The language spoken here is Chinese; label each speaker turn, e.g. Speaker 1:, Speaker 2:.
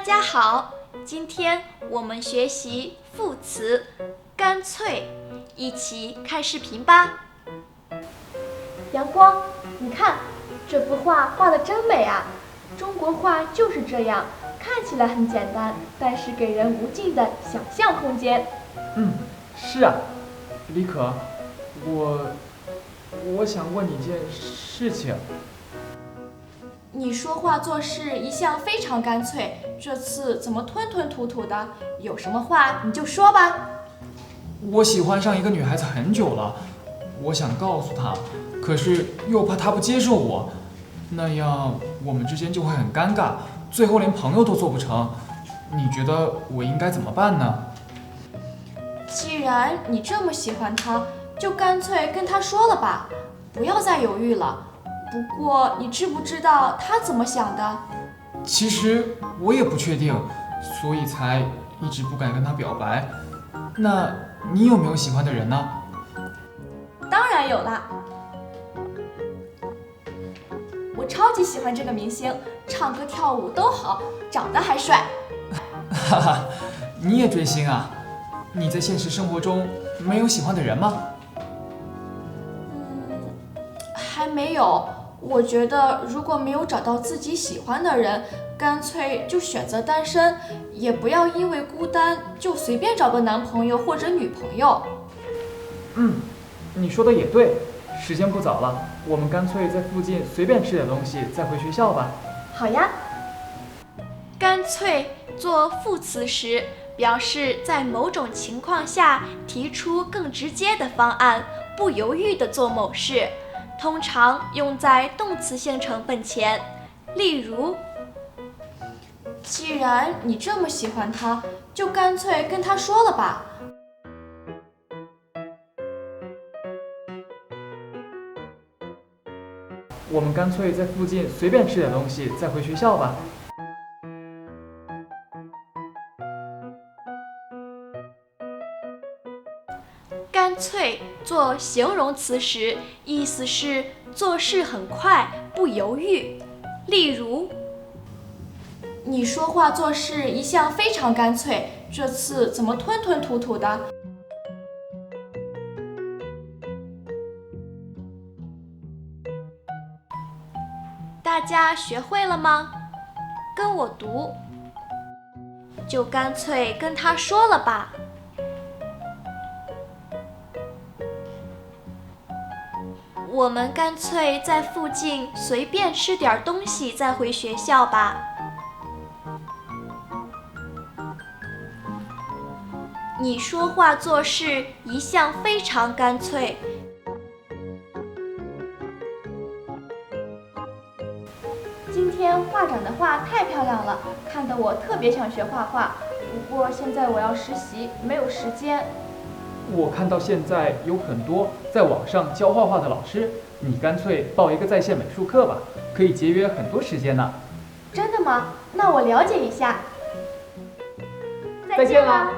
Speaker 1: 大家好，今天我们学习副词干脆，一起看视频吧。
Speaker 2: 阳光，你看这幅画画得真美啊！中国画就是这样，看起来很简单，但是给人无尽的想象空间。
Speaker 3: 是啊，李可，我想问你一件事情。
Speaker 2: 你说话做事一向非常干脆，这次怎么吞吞吐吐的？有什么话你就说吧。
Speaker 3: 我喜欢上一个女孩子很久了，我想告诉她，可是又怕她不接受我，那样我们之间就会很尴尬，最后连朋友都做不成。你觉得我应该怎么办呢？
Speaker 2: 既然你这么喜欢她，就干脆跟她说了吧，不要再犹豫了。不过你知不知道她怎么想的？
Speaker 3: 其实我也不确定，所以才一直不敢跟她表白。那你有没有喜欢的人呢？
Speaker 2: 当然有啦，我超级喜欢这个明星，唱歌跳舞都好，长得还帅。
Speaker 3: 哈哈，你也追星啊？你在现实生活中没有喜欢的人吗？
Speaker 2: 还没有。我觉得如果没有找到自己喜欢的人，干脆就选择单身，也不要因为孤单就随便找个男朋友或者女朋友。
Speaker 3: 你说的也对，时间不早了，我们干脆在附近随便吃点东西再回学校吧。
Speaker 2: 好呀。
Speaker 1: 干脆做副词时，表示在某种情况下提出更直接的方案，不犹豫地做某事，通常用在动词性成分前。例如，
Speaker 2: 既然你这么喜欢他，就干脆跟他说了吧。
Speaker 3: 我们干脆在附近随便吃点东西再回学校吧。
Speaker 1: 干脆做形容词时，意思是做事很快，不犹豫。例如，
Speaker 2: 你说话做事一向非常干脆，这次怎么吞吞吐吐的？
Speaker 1: 大家学会了吗？跟我读，就干脆跟他说了吧。我们干脆在附近随便吃点东西再回学校吧。你说话做事一向非常干脆。
Speaker 2: 今天画展的画太漂亮了，看得我特别想学画画。不过现在我要实习，没有时间。
Speaker 3: 我看到现在有很多在网上教画画的老师，你干脆报一个在线美术课吧，可以节约很多时间呢。
Speaker 2: 真的吗？那我了解一下。
Speaker 3: 再见啦。